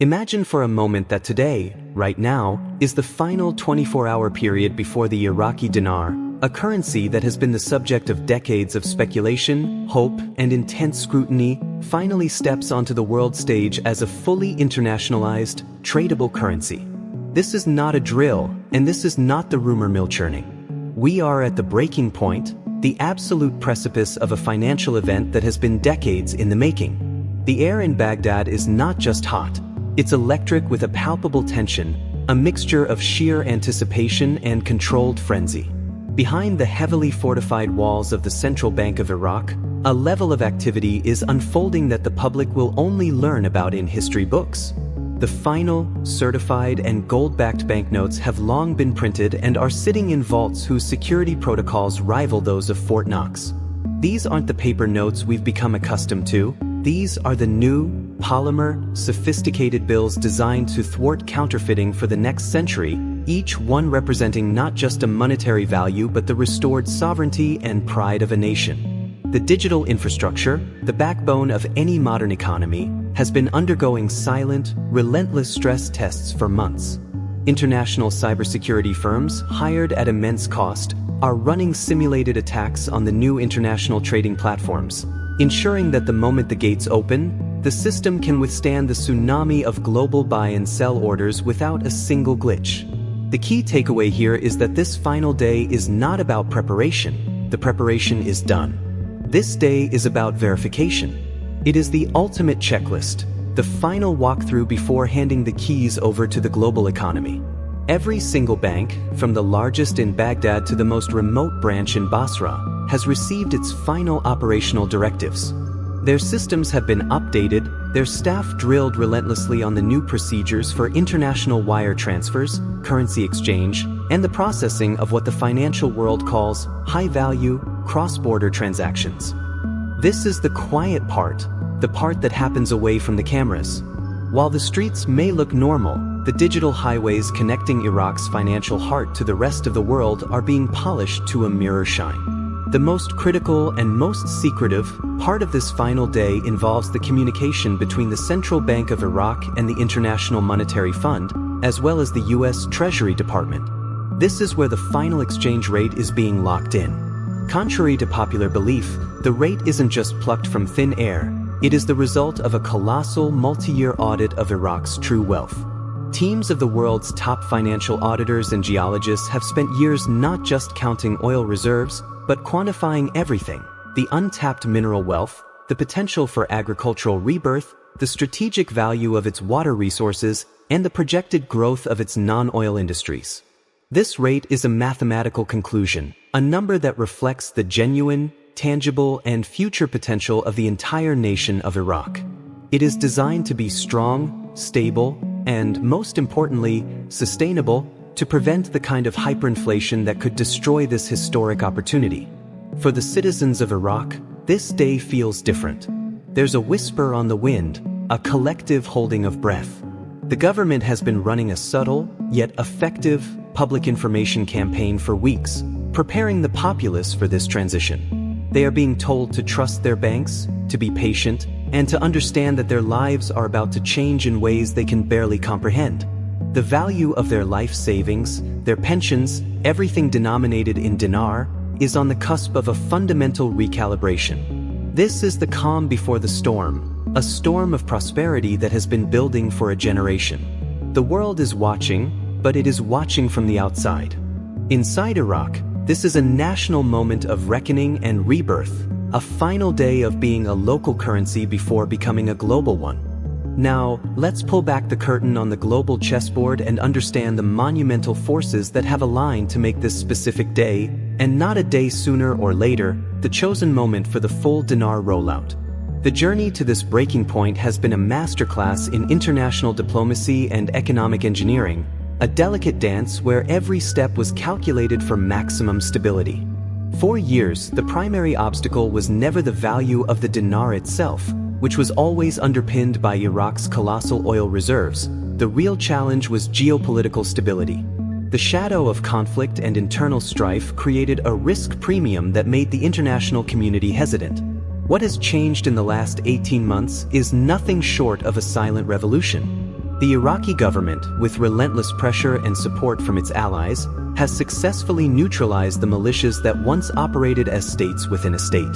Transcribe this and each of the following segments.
Imagine for a moment that today, right now, is the final 24-hour period before the Iraqi dinar, a currency that has been the subject of decades of speculation, hope, and intense scrutiny, finally steps onto the world stage as a fully internationalized, tradable currency. This is not a drill, and this is not the rumor mill churning. We are at the breaking point, the absolute precipice of a financial event that has been decades in the making. The air in Baghdad is not just hot. It's electric with a palpable tension, a mixture of sheer anticipation and controlled frenzy. Behind the heavily fortified walls of the Central Bank of Iraq, a level of activity is unfolding that the public will only learn about in history books. The final, certified, and gold-backed banknotes have long been printed and are sitting in vaults whose security protocols rival those of Fort Knox. These aren't the paper notes we've become accustomed to. These are the new, polymer, sophisticated bills designed to thwart counterfeiting for the next century, each one representing not just a monetary value but the restored sovereignty and pride of a nation. The digital infrastructure, the backbone of any modern economy, has been undergoing silent, relentless stress tests for months. International cybersecurity firms, hired at immense cost, are running simulated attacks on the new international trading platforms, ensuring that the moment the gates open, the system can withstand the tsunami of global buy and sell orders without a single glitch. The key takeaway here is that this final day is not about preparation. The preparation is done. This day is about verification. It is the ultimate checklist, the final walkthrough before handing the keys over to the global economy. Every single bank, from the largest in Baghdad to the most remote branch in Basra, has received its final operational directives. Their systems have been updated, their staff drilled relentlessly on the new procedures for international wire transfers, currency exchange, and the processing of what the financial world calls high-value, cross-border transactions. This is the quiet part, the part that happens away from the cameras. While the streets may look normal, the digital highways connecting Iraq's financial heart to the rest of the world are being polished to a mirror shine. The most critical and most secretive part of this final day involves the communication between the Central Bank of Iraq and the International Monetary Fund, as well as the U.S. Treasury Department. This is where the final exchange rate is being locked in. Contrary to popular belief, the rate isn't just plucked from thin air. It is the result of a colossal multi-year audit of Iraq's true wealth. Teams of the world's top financial auditors and geologists have spent years not just counting oil reserves, but quantifying everything: the untapped mineral wealth, the potential for agricultural rebirth, the strategic value of its water resources, and the projected growth of its non-oil industries. This rate is a mathematical conclusion, a number that reflects the genuine, tangible, and future potential of the entire nation of Iraq. It is designed to be strong, stable, and, most importantly, sustainable, to prevent the kind of hyperinflation that could destroy this historic opportunity. For the citizens of Iraq, this day feels different. There's a whisper on the wind, a collective holding of breath. The government has been running a subtle, yet effective, public information campaign for weeks, preparing the populace for this transition. They are being told to trust their banks, to be patient, and to understand that their lives are about to change in ways they can barely comprehend. The value of their life savings, their pensions, everything denominated in dinar, is on the cusp of a fundamental recalibration. This is the calm before the storm, a storm of prosperity that has been building for a generation. The world is watching, but it is watching from the outside. Inside Iraq, this is a national moment of reckoning and rebirth, a final day of being a local currency before becoming a global one. Now, let's pull back the curtain on the global chessboard and understand the monumental forces that have aligned to make this specific day, and not a day sooner or later, the chosen moment for the full dinar rollout. The journey to this breaking point has been a masterclass in international diplomacy and economic engineering, a delicate dance where every step was calculated for maximum stability. For years, the primary obstacle was never the value of the dinar itself, which was always underpinned by Iraq's colossal oil reserves. The real challenge was geopolitical stability. The shadow of conflict and internal strife created a risk premium that made the international community hesitant. What has changed in the last 18 months is nothing short of a silent revolution. The Iraqi government, with relentless pressure and support from its allies, has successfully neutralized the militias that once operated as states within a state.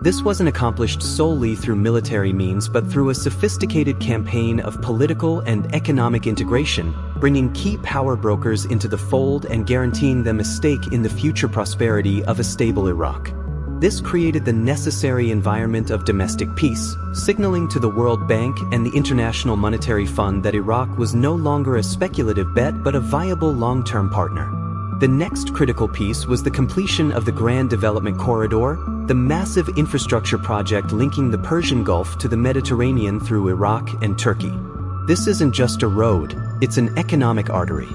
This wasn't accomplished solely through military means but through a sophisticated campaign of political and economic integration, bringing key power brokers into the fold and guaranteeing them a stake in the future prosperity of a stable Iraq. This created the necessary environment of domestic peace, signaling to the World Bank and the International Monetary Fund that Iraq was no longer a speculative bet but a viable long-term partner. The next critical piece was the completion of the Grand Development Corridor, the massive infrastructure project linking the Persian Gulf to the Mediterranean through Iraq and Turkey. This isn't just a road, it's an economic artery.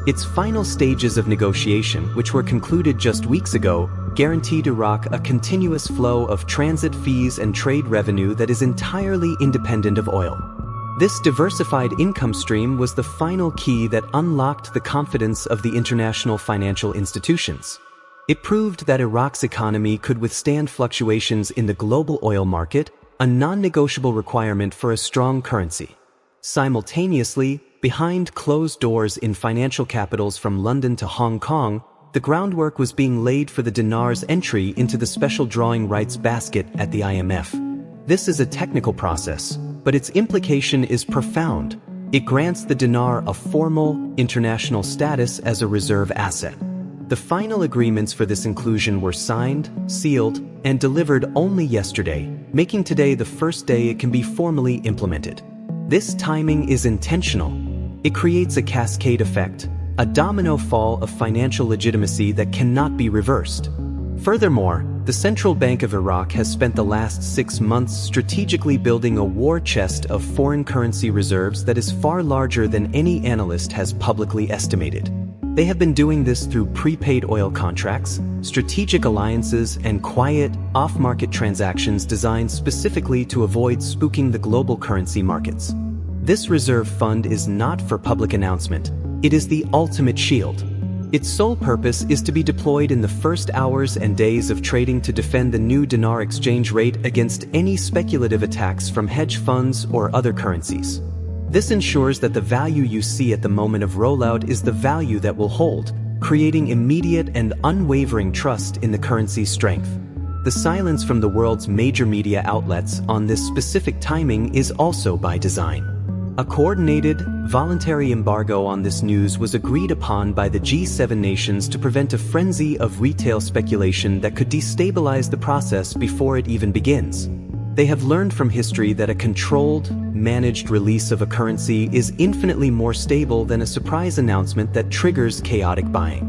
Its final stages of negotiation, which were concluded just weeks ago, guaranteed Iraq a continuous flow of transit fees and trade revenue that is entirely independent of oil. This diversified income stream was the final key that unlocked the confidence of the international financial institutions. It proved that Iraq's economy could withstand fluctuations in the global oil market, a non-negotiable requirement for a strong currency. Simultaneously, behind closed doors in financial capitals from London to Hong Kong, the groundwork was being laid for the dinar's entry into the special drawing rights basket at the IMF. This is a technical process, but its implication is profound. It grants the dinar a formal, international status as a reserve asset. The final agreements for this inclusion were signed, sealed, and delivered only yesterday, making today the first day it can be formally implemented. This timing is intentional. It creates a cascade effect, a domino fall of financial legitimacy that cannot be reversed. Furthermore, the Central Bank of Iraq has spent the last 6 months strategically building a war chest of foreign currency reserves that is far larger than any analyst has publicly estimated. They have been doing this through prepaid oil contracts, strategic alliances, and quiet, off-market transactions designed specifically to avoid spooking the global currency markets. This reserve fund is not for public announcement. It is the ultimate shield. Its sole purpose is to be deployed in the first hours and days of trading to defend the new dinar exchange rate against any speculative attacks from hedge funds or other currencies. This ensures that the value you see at the moment of rollout is the value that will hold, creating immediate and unwavering trust in the currency's strength. The silence from the world's major media outlets on this specific timing is also by design. A coordinated, voluntary embargo on this news was agreed upon by the G7 nations to prevent a frenzy of retail speculation that could destabilize the process before it even begins. They have learned from history that a controlled, managed release of a currency is infinitely more stable than a surprise announcement that triggers chaotic buying.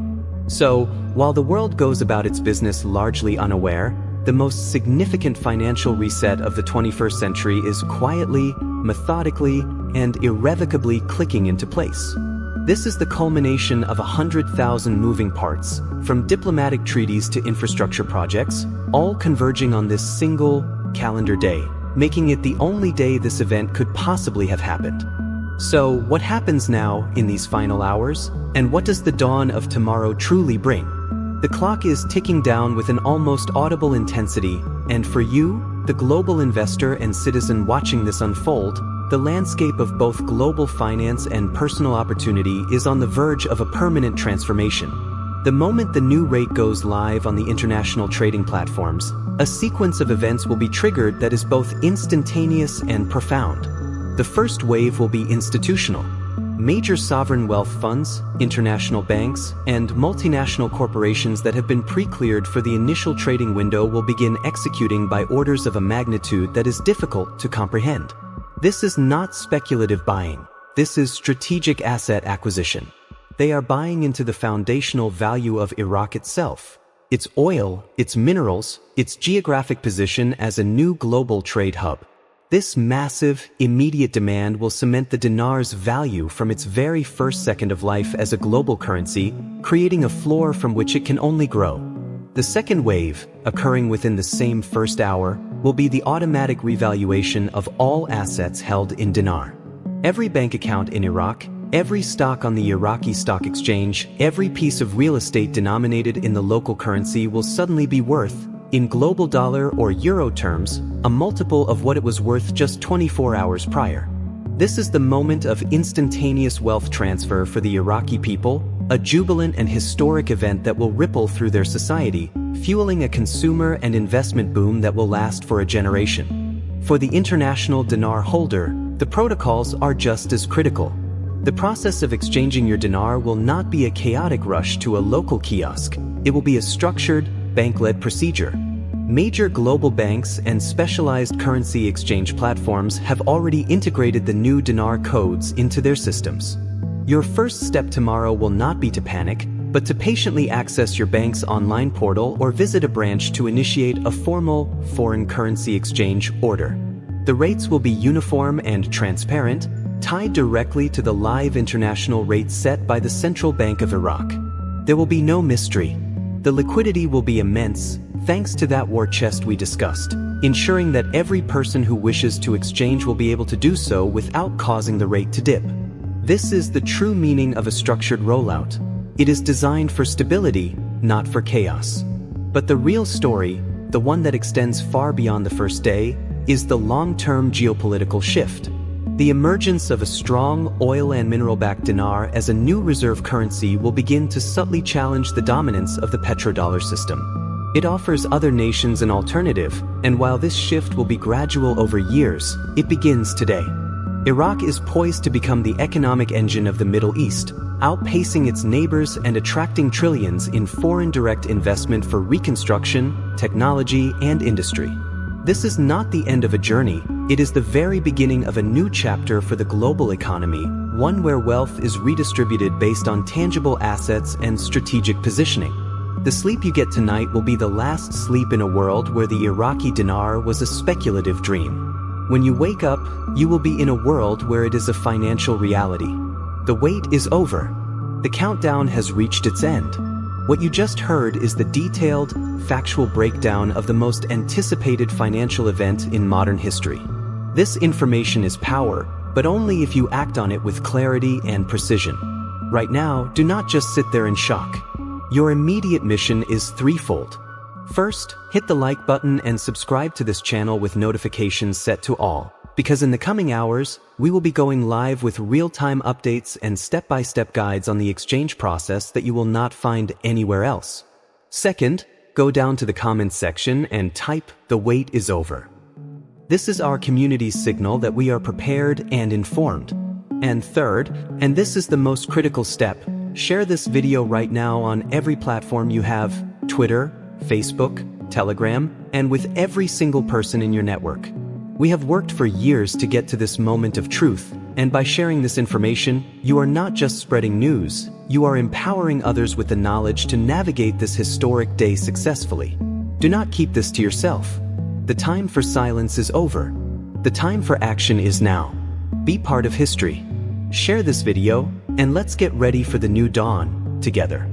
So, while the world goes about its business largely unaware, the most significant financial reset of the 21st century is quietly, methodically, and irrevocably clicking into place. This is the culmination of 100,000 moving parts, from diplomatic treaties to infrastructure projects, all converging on this single calendar day, making it the only day this event could possibly have happened. So, what happens now in these final hours? And what does the dawn of tomorrow truly bring? The clock is ticking down with an almost audible intensity, and for you, the global investor and citizen watching this unfold, the landscape of both global finance and personal opportunity is on the verge of a permanent transformation. The moment the new rate goes live on the international trading platforms, a sequence of events will be triggered that is both instantaneous and profound. The first wave will be institutional. Major sovereign wealth funds, international banks, and multinational corporations that have been pre-cleared for the initial trading window will begin executing by orders of a magnitude that is difficult to comprehend. This is not speculative buying. This is strategic asset acquisition. They are buying into the foundational value of Iraq itself, its oil, its minerals, its geographic position as a new global trade hub. This massive, immediate demand will cement the dinar's value from its very first second of life as a global currency, creating a floor from which it can only grow. The second wave, occurring within the same first hour, will be the automatic revaluation of all assets held in dinar. Every bank account in Iraq, every stock on the Iraqi Stock Exchange, every piece of real estate denominated in the local currency will suddenly be worth, in global dollar or euro terms, a multiple of what it was worth just 24 hours prior. This is the moment of instantaneous wealth transfer for the Iraqi people, a jubilant and historic event that will ripple through their society, fueling a consumer and investment boom that will last for a generation. For the international dinar holder, the protocols are just as critical. The process of exchanging your dinar will not be a chaotic rush to a local kiosk. It will be a structured, bank-led procedure. Major global banks and specialized currency exchange platforms have already integrated the new dinar codes into their systems. Your first step tomorrow will not be to panic, but to patiently access your bank's online portal or visit a branch to initiate a formal foreign currency exchange order. The rates will be uniform and transparent, tied directly to the live international rates set by the Central Bank of Iraq. There will be no mystery. The liquidity will be immense, thanks to that war chest we discussed, ensuring that every person who wishes to exchange will be able to do so without causing the rate to dip. This is the true meaning of a structured rollout. It is designed for stability, not for chaos. But the real story, the one that extends far beyond the first day, is the long-term geopolitical shift. The emergence of a strong oil and mineral-backed dinar as a new reserve currency will begin to subtly challenge the dominance of the petrodollar system. It offers other nations an alternative, and while this shift will be gradual over years, it begins today. Iraq is poised to become the economic engine of the Middle East, outpacing its neighbors and attracting trillions in foreign direct investment for reconstruction, technology, and industry. This is not the end of a journey, it is the very beginning of a new chapter for the global economy, one where wealth is redistributed based on tangible assets and strategic positioning. The sleep you get tonight will be the last sleep in a world where the Iraqi dinar was a speculative dream. When you wake up, you will be in a world where it is a financial reality. The wait is over. The countdown has reached its end. What you just heard is the detailed, factual breakdown of the most anticipated financial event in modern history. This information is power, but only if you act on it with clarity and precision. Right now, do not just sit there in shock. Your immediate mission is threefold. First, hit the like button and subscribe to this channel with notifications set to all, because in the coming hours, we will be going live with real-time updates and step-by-step guides on the exchange process that you will not find anywhere else. Second, go down to the comments section and type "The wait is over." This is our community's signal that we are prepared and informed. And third, and this is the most critical step, share this video right now on every platform you have: Twitter, Facebook, Telegram, and with every single person in your network. We have worked for years to get to this moment of truth, and by sharing this information, you are not just spreading news, you are empowering others with the knowledge to navigate this historic day successfully. Do not keep this to yourself. The time for silence is over. The time for action is now. Be part of history. Share this video, and let's get ready for the new dawn together.